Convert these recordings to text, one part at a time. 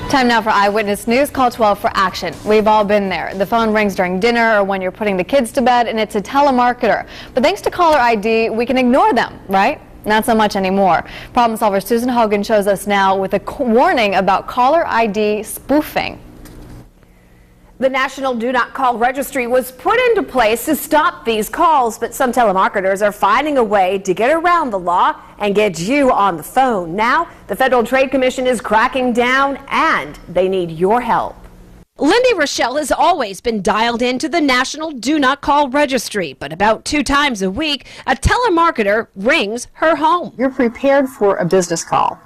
Time now for Eyewitness News. Call 12 for action. We've all been there. The phone rings during dinner or when you're putting the kids to bed and it's a telemarketer. But thanks to caller ID, we can ignore them, right? Not so much anymore. Problem solver Susan Hogan shows us now with a warning about caller ID spoofing. The National Do Not Call Registry was put into place to stop these calls, but some telemarketers are finding a way to get around the law and get you on the phone. Now, the Federal Trade Commission is cracking down and they need your help. Lindy Rochelle has always been dialed into the National Do Not Call Registry, but about 2 times a week, a telemarketer rings her home. You're prepared for a business call.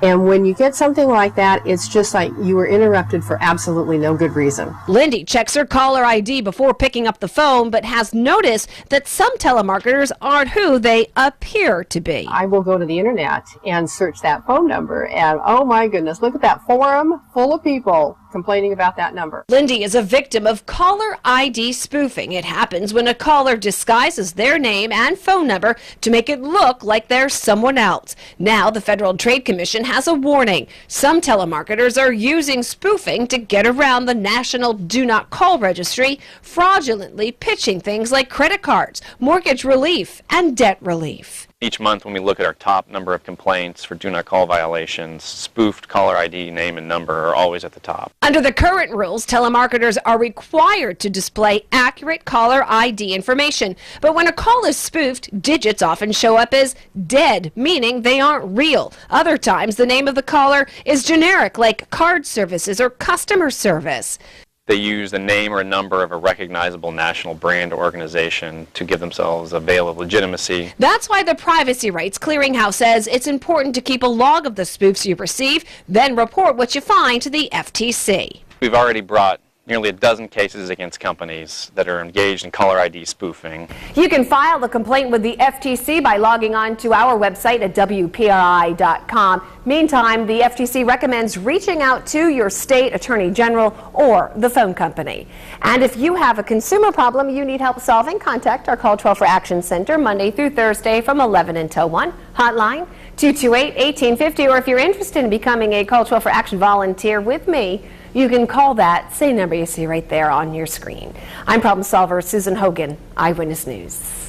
And when you get something like that, it's just like you were interrupted for absolutely no good reason. Lindy checks her caller ID before picking up the phone, but has noticed that some telemarketers aren't who they appear to be. I will go to the internet and search that phone number, and oh my goodness, look at that forum full of people complaining about that number. Lindy is a victim of caller ID spoofing. It happens when a caller disguises their name and phone number to make it look like they're someone else. Now the Federal Trade Commission has a warning. Some telemarketers are using spoofing to get around the National Do Not Call Registry, fraudulently pitching things like credit cards, mortgage relief, and debt relief. Each month when we look at our top number of complaints for do not call violations, spoofed caller ID name and number are always at the top. Under the current rules, telemarketers are required to display accurate caller ID information. But when a call is spoofed, digits often show up as dead, meaning they aren't real. Other times, the name of the caller is generic, like card services or customer service. They use the name or a number of a recognizable national brand or organization to give themselves a veil of legitimacy. That's why the Privacy Rights Clearinghouse says it's important to keep a log of the spoofs you receive, then report what you find to the FTC. We've already brought nearly a dozen cases against companies that are engaged in caller ID spoofing. You can file a complaint with the FTC by logging on to our website at WPRI.com. Meantime, the FTC recommends reaching out to your state attorney general or the phone company. And if you have a consumer problem you need help solving, contact our Call 12 for Action Center Monday through Thursday from 11 until 1. Hotline 228-1850. Or if you're interested in becoming a Call 12 for Action volunteer with me, you can call that same number you see right there on your screen. I'm problem solver Susan Hogan, Eyewitness News.